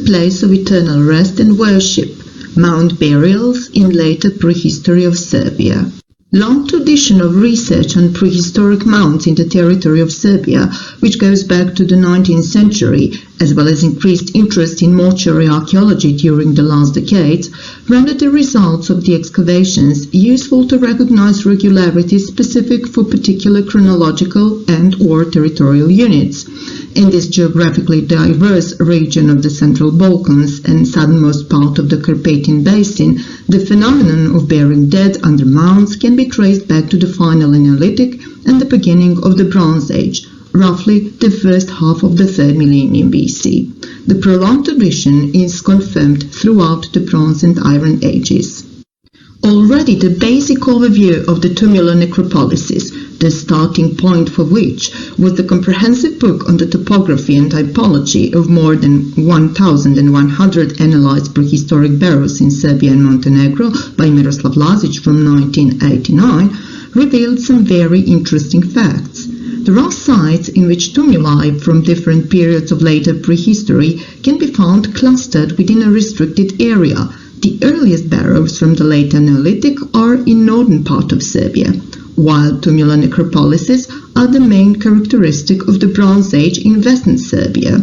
place of eternal rest and worship, mound burials in later prehistory of Serbia. Long tradition of research on prehistoric mounds in the territory of Serbia, which goes back to the 19th century, as well as increased interest in mortuary archaeology during the last decades, rendered the results of the excavations useful to recognize regularities specific for particular chronological and/or territorial units. In this geographically diverse region of the Central Balkans and southernmost part of the Carpathian Basin, the phenomenon of burying dead under mounds can be traced back to the final Eneolithic and the beginning of the Bronze Age, roughly the first half of the 3rd millennium BC. The prolonged tradition is confirmed throughout the Bronze and Iron Ages. Already the basic overview of the tumular necropolises, the starting point for which was the comprehensive book on the topography and typology of more than 1,100 analyzed prehistoric barrows in Serbia and Montenegro by Miroslav Lazic from 1989, revealed some very interesting facts. There are sites in which tumuli from different periods of later prehistory can be found clustered within a restricted area. The earliest barrows from the late Neolithic are in northern part of Serbia, while tumular necropolises are the main characteristic of the Bronze Age in western Serbia.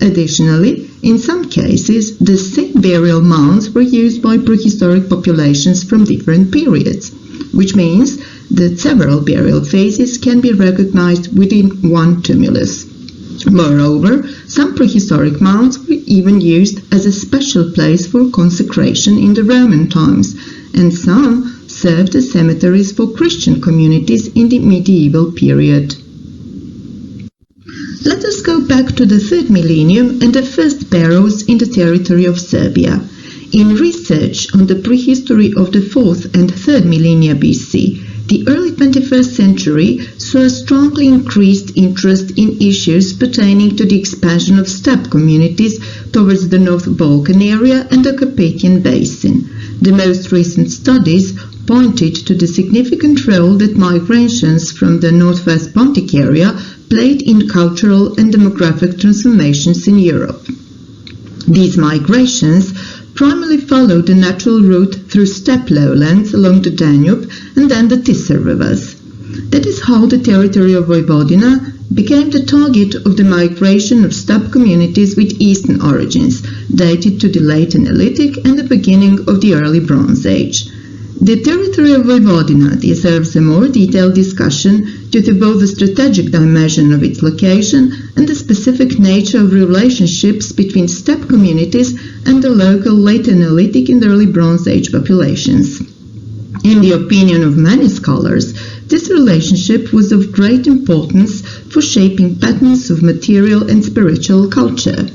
Additionally, in some cases, the same burial mounds were used by prehistoric populations from different periods, which means that several burial phases can be recognized within one tumulus. Moreover, some prehistoric mounds were even used as a special place for consecration in the Roman times, and some served as cemeteries for Christian communities in the medieval period. Let us go back to the 3rd millennium and the first barrows in the territory of Serbia. In research on the prehistory of the 4th and 3rd millennia BC, the early 21st century saw a strongly increased interest in issues pertaining to the expansion of steppe communities towards the North Balkan area and the Carpathian Basin. The most recent studies pointed to the significant role that migrations from the northwest Pontic area played in cultural and demographic transformations in Europe. These migrations primarily followed the natural route through steppe lowlands along the Danube and then the Tisa rivers. That is how the territory of Vojvodina became the target of the migration of steppe communities with eastern origins, dated to the late Neolithic and the beginning of the early Bronze Age. The territory of Vojvodina deserves a more detailed discussion due to both the strategic dimension of its location and the specific nature of relationships between steppe communities and the local late Neolithic and early Bronze Age populations. In the opinion of many scholars, this relationship was of great importance for shaping patterns of material and spiritual culture.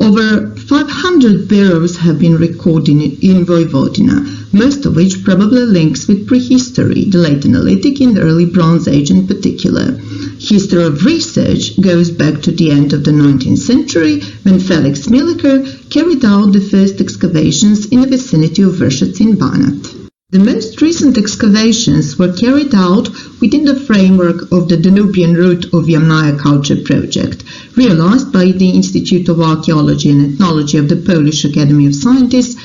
Over 500 barrows have been recorded in Vojvodina, most of which probably links with prehistory, the late Neolithic and early Bronze Age in particular. History of research goes back to the end of the 19th century when Felix Miliker carried out the first excavations in the vicinity of Vršac in Banat. The most recent excavations were carried out within the framework of the Danubian Route of Yamnaya Culture project, realized by the Institute of Archaeology and Ethnology of the Polish Academy of Sciences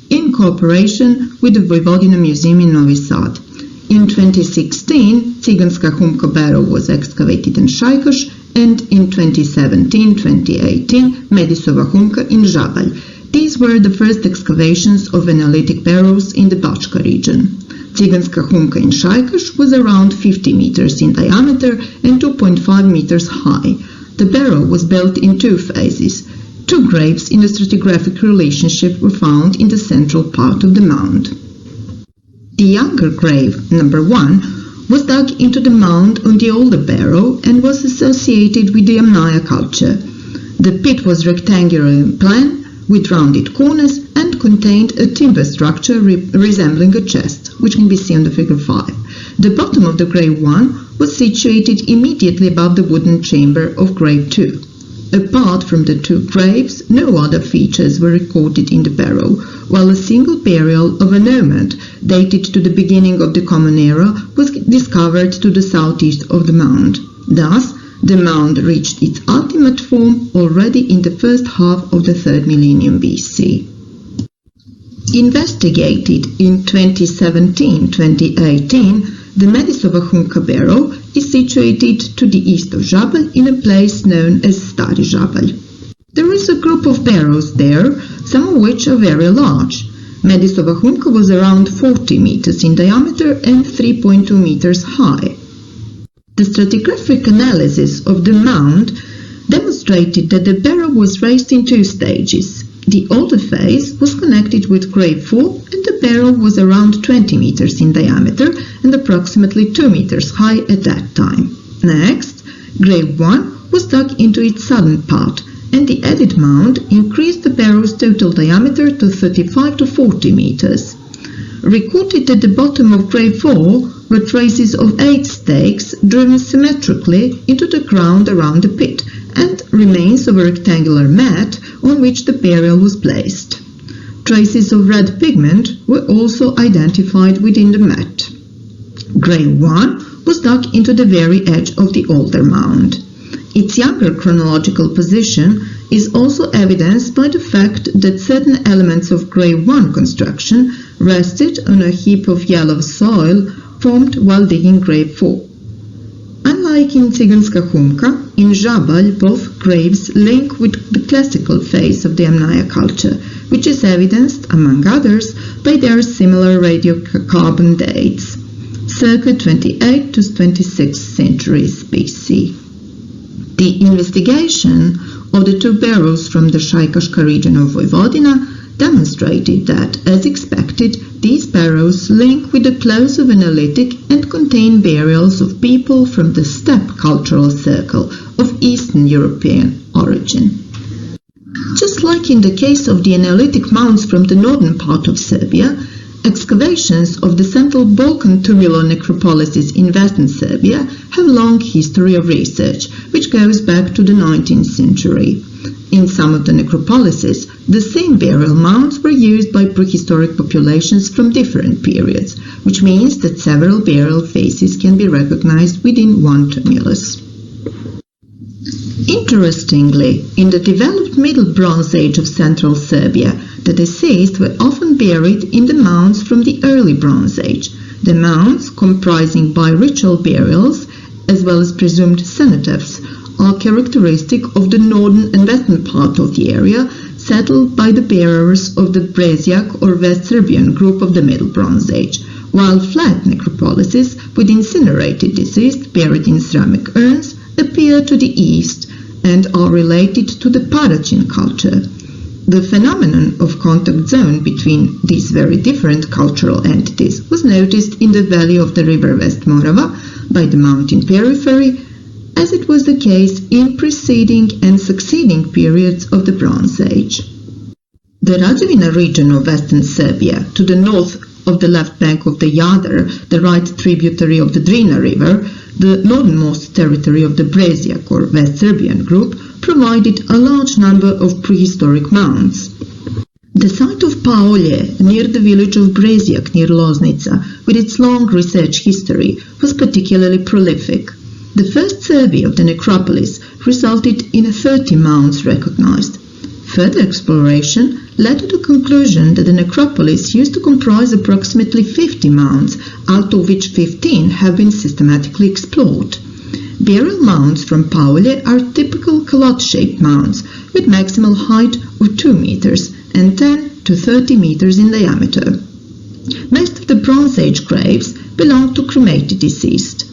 in cooperation with the Vojvodina Museum in Novi Sad. In 2016, Ciganska Humka barrow was excavated in Šajkaš, and in 2017-2018, Medisova Humka in Žabalj. These were the first excavations of Eneolithic barrows in the Bačka region. Ciganska Humka in Šajkaš was around 50 meters in diameter and 2.5 meters high. The barrow was built in two phases. Two graves in a stratigraphic relationship were found in the central part of the mound. The younger grave, number 1, was dug into the mound on the older barrow and was associated with the Yamnaya culture. The pit was rectangular in plan, with rounded corners, and contained a timber structure resembling a chest, which can be seen on the figure 5. The bottom of the grave 1 was situated immediately above the wooden chamber of grave 2. Apart from the two graves, no other features were recorded in the barrow, while a single burial of a nomad, dated to the beginning of the Common Era, was discovered to the southeast of the mound. Thus, The mound reached its ultimate form already in the first half of the 3rd millennium BC. Investigated in 2017-2018, the Medisova Humka barrow is situated to the east of Žabalj in a place known as Stari Žabalj. There is a group of barrows there, some of which are very large. Medisova Humka was around 40 meters in diameter and 3.2 meters high. The stratigraphic analysis of the mound demonstrated that the barrow was raised in 2 stages. The older phase was connected with grave 4 and the barrow was around 20 meters in diameter and approximately 2 meters high at that time. Next, grave 1 was dug into its southern part and the added mound increased the barrow's total diameter to 35 to 40 meters. Recorded at the bottom of grave 4 were traces of 8 stakes driven symmetrically into the ground around the pit and remains of a rectangular mat on which the burial was placed. Traces of red pigment were also identified within the mat. Grave 1 was dug into the very edge of the older mound. Its younger chronological position is also evidenced by the fact that certain elements of grave 1 construction rested on a heap of yellow soil formed while digging grave 4. Unlike in Ciganska Humka, in Žabalj both graves link with the classical phase of the Amnaya culture, which is evidenced, among others, by their similar radiocarbon dates, circa 28 to 26th centuries BC. The investigation of the 2 barrows from the Šajkaška region of Vojvodina demonstrated that, as expected, these barrows link with the close of Eneolithic and contain burials of people from the steppe cultural circle of Eastern European origin. Just like in the case of the Eneolithic mounds from the northern part of Serbia, excavations of the Central Balkan tumular necropolises in western Serbia have a long history of research, which goes back to the 19th century. In some of the necropolises, the same burial mounds were used by prehistoric populations from different periods, which means that several burial phases can be recognized within one tumulus. Interestingly, in the developed Middle Bronze Age of Central Serbia, the deceased were often buried in the mounds from the Early Bronze Age. The mounds, comprising bi-ritual burials, as well as presumed cenotaphs, are characteristic of the northern and western part of the area, settled by the bearers of the Brezjak or West Serbian group of the Middle Bronze Age, while flat necropolises with incinerated deceased buried in ceramic urns appear to the east and are related to the Parachin culture. The phenomenon of contact zone between these very different cultural entities was noticed in the valley of the river West Morava by the mountain periphery, as it was the case in preceding and succeeding periods of the Bronze Age. The Radzivina region of western Serbia, to the north of the left bank of the Jadar, the right tributary of the Drina River, the northernmost territory of the Brezjak or West Serbian group, provided a large number of prehistoric mounds. The site of Paolje, near the village of Brezjak near Loznica, with its long research history, was particularly prolific. The first survey of the necropolis resulted in 30 mounds recognized. Further exploration led to the conclusion that the necropolis used to comprise approximately 50 mounds, out of which 15 have been systematically explored. Burial mounds from Paolje are typical calotte-shaped mounds with maximal height of 2 meters and 10 to 30 meters in diameter. Most of the Bronze Age graves belong to cremated deceased.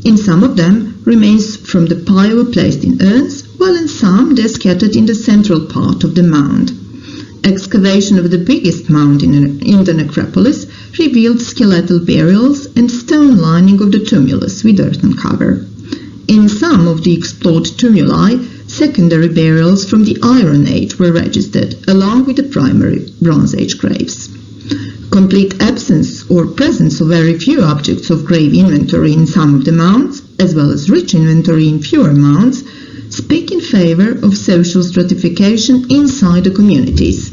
In some of them, remains from the pyre were placed in urns, while in some they are scattered in the central part of the mound. Excavation of the biggest mound in the necropolis revealed skeletal burials and stone lining of the tumulus with earthen cover. In some of the explored tumuli, secondary burials from the Iron Age were registered, along with the primary Bronze Age graves. Complete absence or presence of very few objects of grave inventory in some of the mounds, as well as rich inventory in fewer mounds, speak in favor of social stratification inside the communities.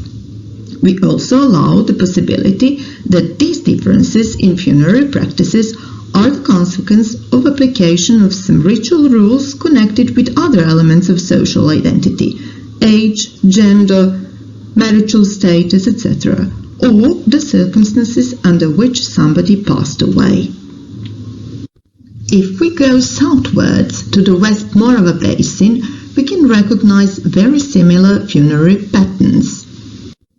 We also allow the possibility that these differences in funerary practices are the consequence of application of some ritual rules connected with other elements of social identity, age, gender, marital status, etc., or the circumstances under which somebody passed away. If we go southwards to the West Morava Basin, we can recognize very similar funerary patterns.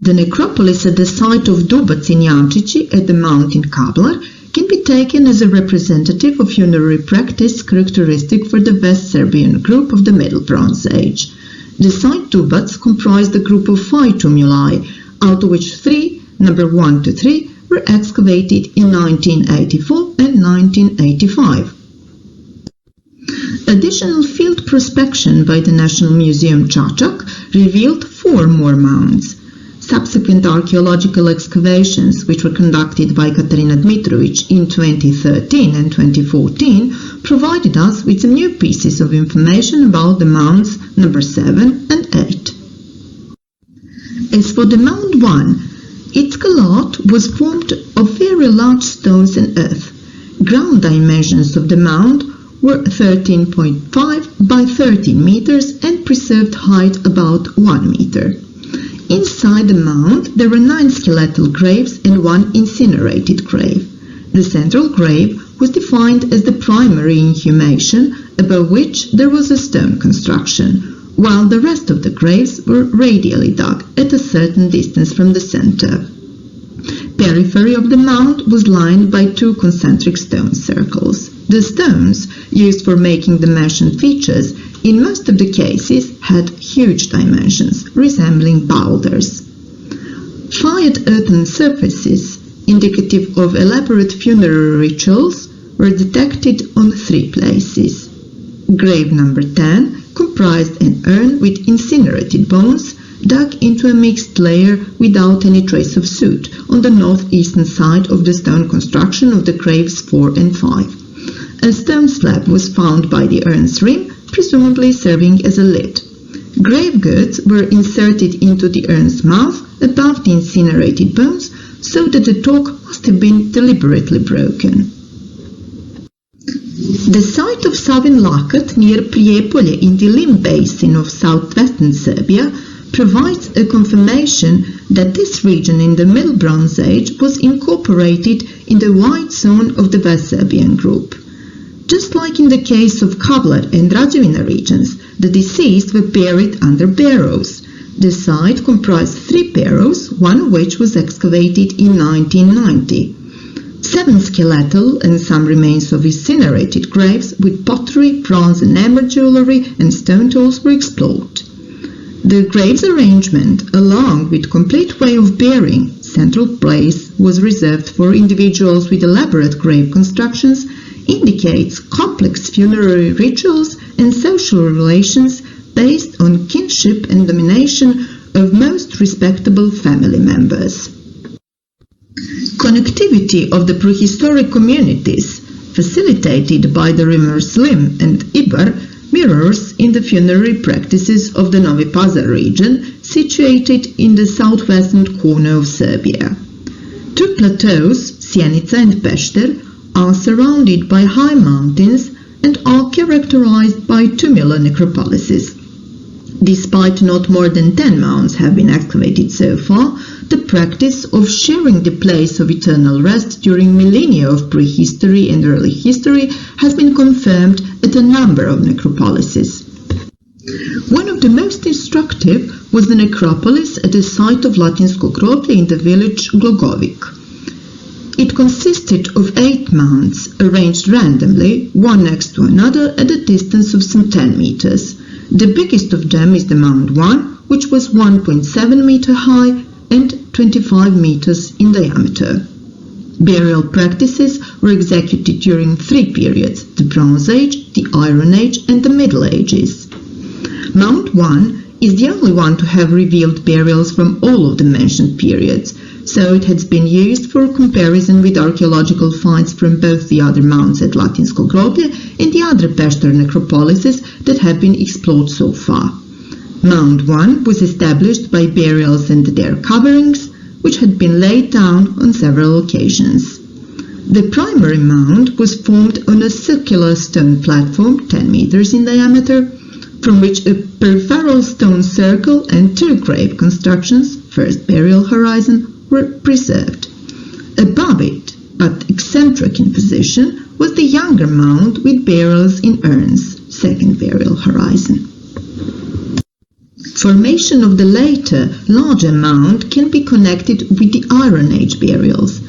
The necropolis at the site of Dubac in Jančići at the mountain Kablar can be taken as a representative of funerary practice characteristic for the West Serbian group of the Middle Bronze Age. The site Dubac comprised a group of 5 tumuli, out of which 3, number 1 to 3, were excavated in 1984 and 1985. Additional field prospection by the National Museum Čačak revealed 4 more mounds. Subsequent archaeological excavations, which were conducted by Katarina Dmitrovic in 2013 and 2014, provided us with some new pieces of information about the mounds number 7 and 8. As for the mound 1, its calot was formed of very large stones and earth. Ground dimensions of the mound were 13.5 by 13 meters and preserved height about 1 meter. Inside the mound there were 9 skeletal graves and 1 incinerated grave. The central grave was defined as the primary inhumation, above which there was a stone construction, while the rest of the graves were radially dug at a certain distance from the center. Periphery of the mound was lined by 2 concentric stone circles. The stones used for making the mentioned features in most of the cases had huge dimensions, resembling boulders. Fired earthen surfaces, indicative of elaborate funerary rituals, were detected on 3 places. Grave number 10 comprised an urn with incinerated bones dug into a mixed layer without any trace of soot on the northeastern side of the stone construction of the graves 4 and 5. A stone slab was found by the urn's rim, presumably serving as a lid. Grave goods were inserted into the urn's mouth above the incinerated bones, so that the torque must have been deliberately broken. The site of Savin Lakat near Prijepolje in the Lim basin of southwestern Serbia provides a confirmation that this region in the Middle Bronze Age was incorporated in the wide zone of the West Serbian group. Just like in the case of Kablar and Rajevina regions, the deceased were buried under barrows. The site comprised 3 barrows, one of which was excavated in 1990. 7 skeletal and some remains of incinerated graves with pottery, bronze and amber jewelry and stone tools were explored. The graves arrangement, along with complete way of burying, central place was reserved for individuals with elaborate grave constructions, indicates complex funerary rituals and social relations based on kinship and domination of most respectable family members. Connectivity of the prehistoric communities, facilitated by the rivers Lim and Ibar, mirrors in the funerary practices of the Novi Pazar region, situated in the southwestern corner of Serbia. 2 plateaus, Sjenica and Pešter, are surrounded by high mountains and are characterized by tumular necropolises. Despite not more than 10 mounds have been excavated so far, the practice of sharing the place of eternal rest during millennia of prehistory and early history has been confirmed at a number of necropolises. One of the most instructive was the necropolis at the site of Latinsko groblje in the village Glogovic. It consisted of 8 mounds arranged randomly, one next to another at a distance of some 10 meters. The biggest of them is the mound 1, which was 1.7 meter high and 25 meters in diameter. Burial practices were executed during 3 periods: the Bronze Age, the Iron Age and the Middle Ages. Mound 1 is the only one to have revealed burials from all of the mentioned periods, so it has been used for comparison with archaeological finds from both the other mounds at Latinsko groblje and the other Pešter necropolises that have been explored so far. Mound 1 was established by burials and their coverings, which had been laid down on several occasions. The primary mound was formed on a circular stone platform 10 meters in diameter, from which a peripheral stone circle and two grave constructions, first burial horizon, were preserved. Above it, but eccentric in position, was the younger mound with burials in urns, second burial horizon. Formation of the later, larger mound can be connected with the Iron Age burials.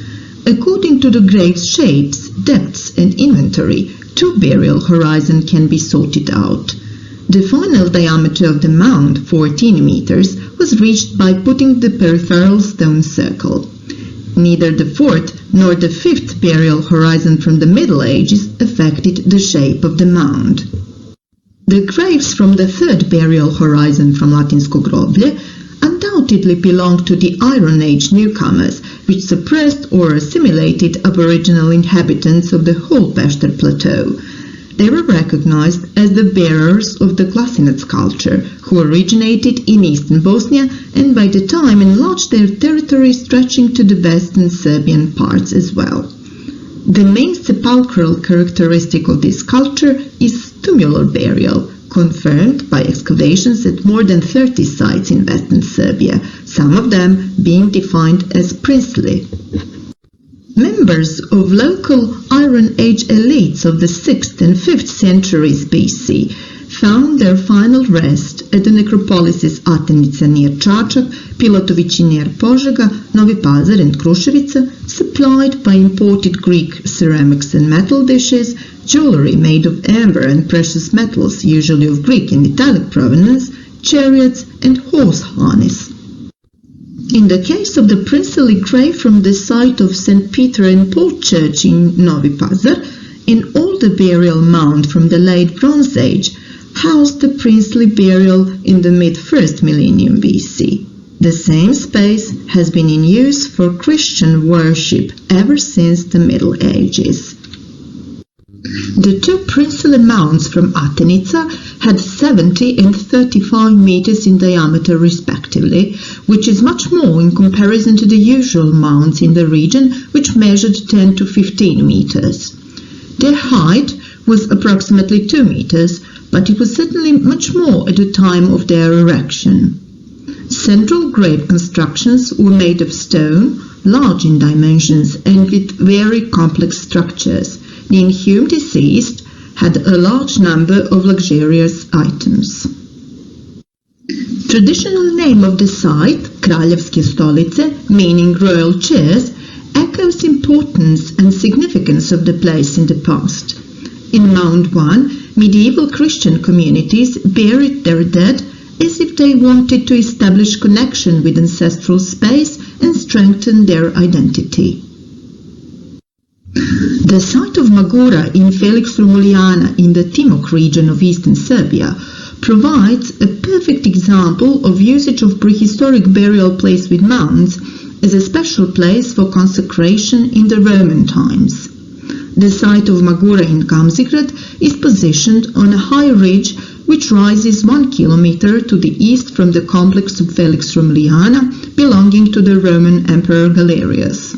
According to the grave's shapes, depths and inventory, two burial horizons can be sorted out. The final diameter of the mound, 14 meters, was reached by putting the peripheral stone circle. Neither the fourth nor the fifth burial horizon from the Middle Ages affected the shape of the mound. The graves from the third burial horizon from Latinsko groblje undoubtedly belonged to the Iron Age newcomers, which suppressed or assimilated aboriginal inhabitants of the whole Pešter plateau. They were recognized as the bearers of the Glasinac culture, who originated in eastern Bosnia and by the time enlarged their territory stretching to the western Serbian parts as well. The main sepulchral characteristic of this culture is tumular burial, confirmed by excavations at more than 30 sites in western Serbia, some of them being defined as princely. Members of local Iron Age elites of the 6th and 5th centuries BC found their final rest at the necropolises Atenica near Čačak, Pilotovići near Požega, Novi Pazar and Kruševica, supplied by imported Greek ceramics and metal dishes, jewelry made of amber and precious metals, usually of Greek and Italic provenance, chariots and horse harness. In the case of the princely grave from the site of St. Peter and Paul Church in Novi Pazar, an older burial mound from the late Bronze Age housed the princely burial in the mid-1st millennium BC. The same space has been in use for Christian worship ever since the Middle Ages. The two princely mounds from Atenica had 70 and 35 meters in diameter respectively, which is much more in comparison to the usual mounds in the region, which measured 10 to 15 meters. Their height was approximately 2 meters, but it was certainly much more at the time of their erection. Central grave constructions were made of stone, large in dimensions and with very complex structures. The inhumed deceased had a large number of luxurious items. Traditional name of the site, Kraljevske stolice, meaning royal chairs, echoes importance and significance of the place in the past. In Mound 1, medieval Christian communities buried their dead as if they wanted to establish connection with ancestral space and strengthen their identity. The site of Magura in Felix Romuliana in the Timok region of eastern Serbia provides a perfect example of usage of prehistoric burial place with mounds as a special place for consecration in the Roman times. The site of Magura in Gamzigrad is positioned on a high ridge which rises 1 kilometer to the east from the complex of Felix Romuliana belonging to the Roman Emperor Galerius.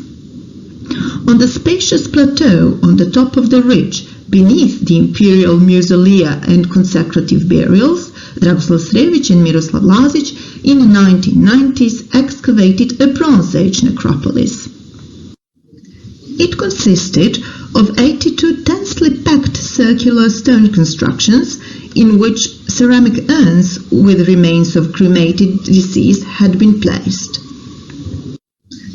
On the spacious plateau on the top of the ridge, beneath the imperial mausolea and consecrative burials, Dragoslav Srević and Miroslav Lazić in the 1990s excavated a Bronze Age necropolis. It consisted of 82 densely packed circular stone constructions in which ceramic urns with remains of cremated deceased had been placed.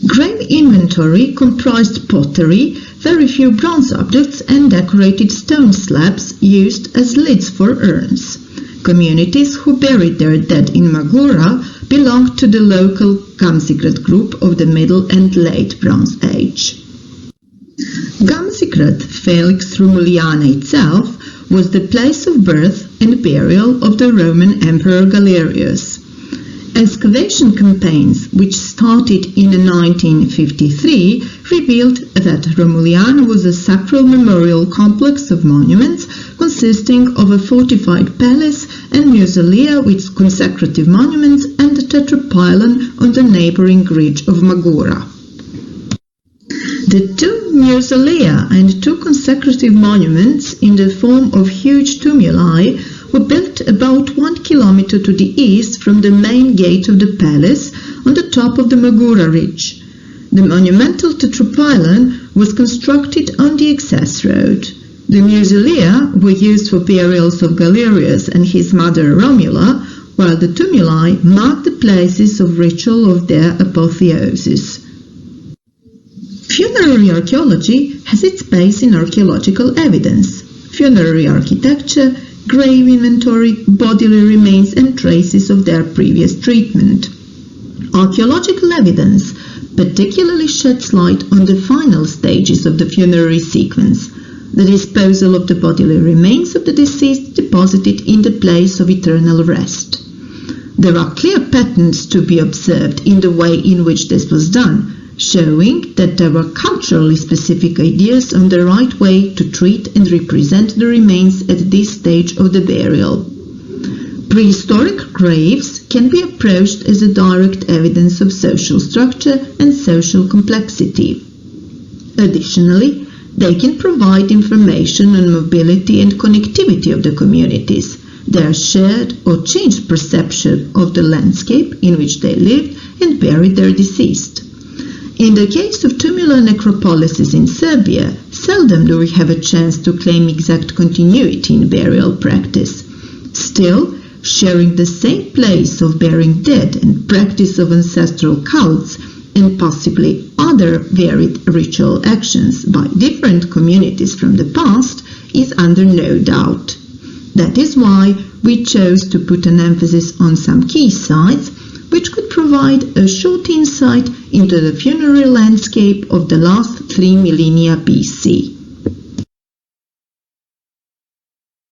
Grave inventory comprised pottery, very few bronze objects and decorated stone slabs used as lids for urns. Communities who buried their dead in Magura belonged to the local Gamzigrad group of the Middle and Late Bronze Age. Gamzigrad, Felix Romuliana itself, was the place of birth and burial of the Roman Emperor Galerius. Excavation campaigns, which started in 1953, revealed that Romuliana was a sacral memorial complex of monuments consisting of a fortified palace and mausolea with consecrative monuments and a tetrapylon on the neighboring ridge of Magura. The two mausolea and two consecutive monuments in the form of huge tumuli were built about 1 kilometer to the east from the main gate of the palace on the top of the Magura ridge. The monumental tetrapylon was constructed on the access road. The mausolea were used for burials of Galerius and his mother Romula, while the tumuli marked the places of ritual of their apotheosis. Funerary archaeology has its base in archaeological evidence, funerary architecture, grave inventory, bodily remains and traces of their previous treatment. Archaeological evidence particularly sheds light on the final stages of the funerary sequence, the disposal of the bodily remains of the deceased deposited in the place of eternal rest. There are clear patterns to be observed in the way in which this was done, showing that there were culturally specific ideas on the right way to treat and represent the remains at this stage of the burial. Prehistoric graves can be approached as a direct evidence of social structure and social complexity. Additionally, they can provide information on mobility and connectivity of the communities, their shared or changed perception of the landscape in which they lived and buried their deceased. In the case of tumular necropolises in Serbia, seldom do we have a chance to claim exact continuity in burial practice. Still, sharing the same place of burying dead and practice of ancestral cults and possibly other varied ritual actions by different communities from the past is under no doubt. That is why we chose to put an emphasis on some key sites which could provide a short insight into the funerary landscape of the last 3 millennia BC.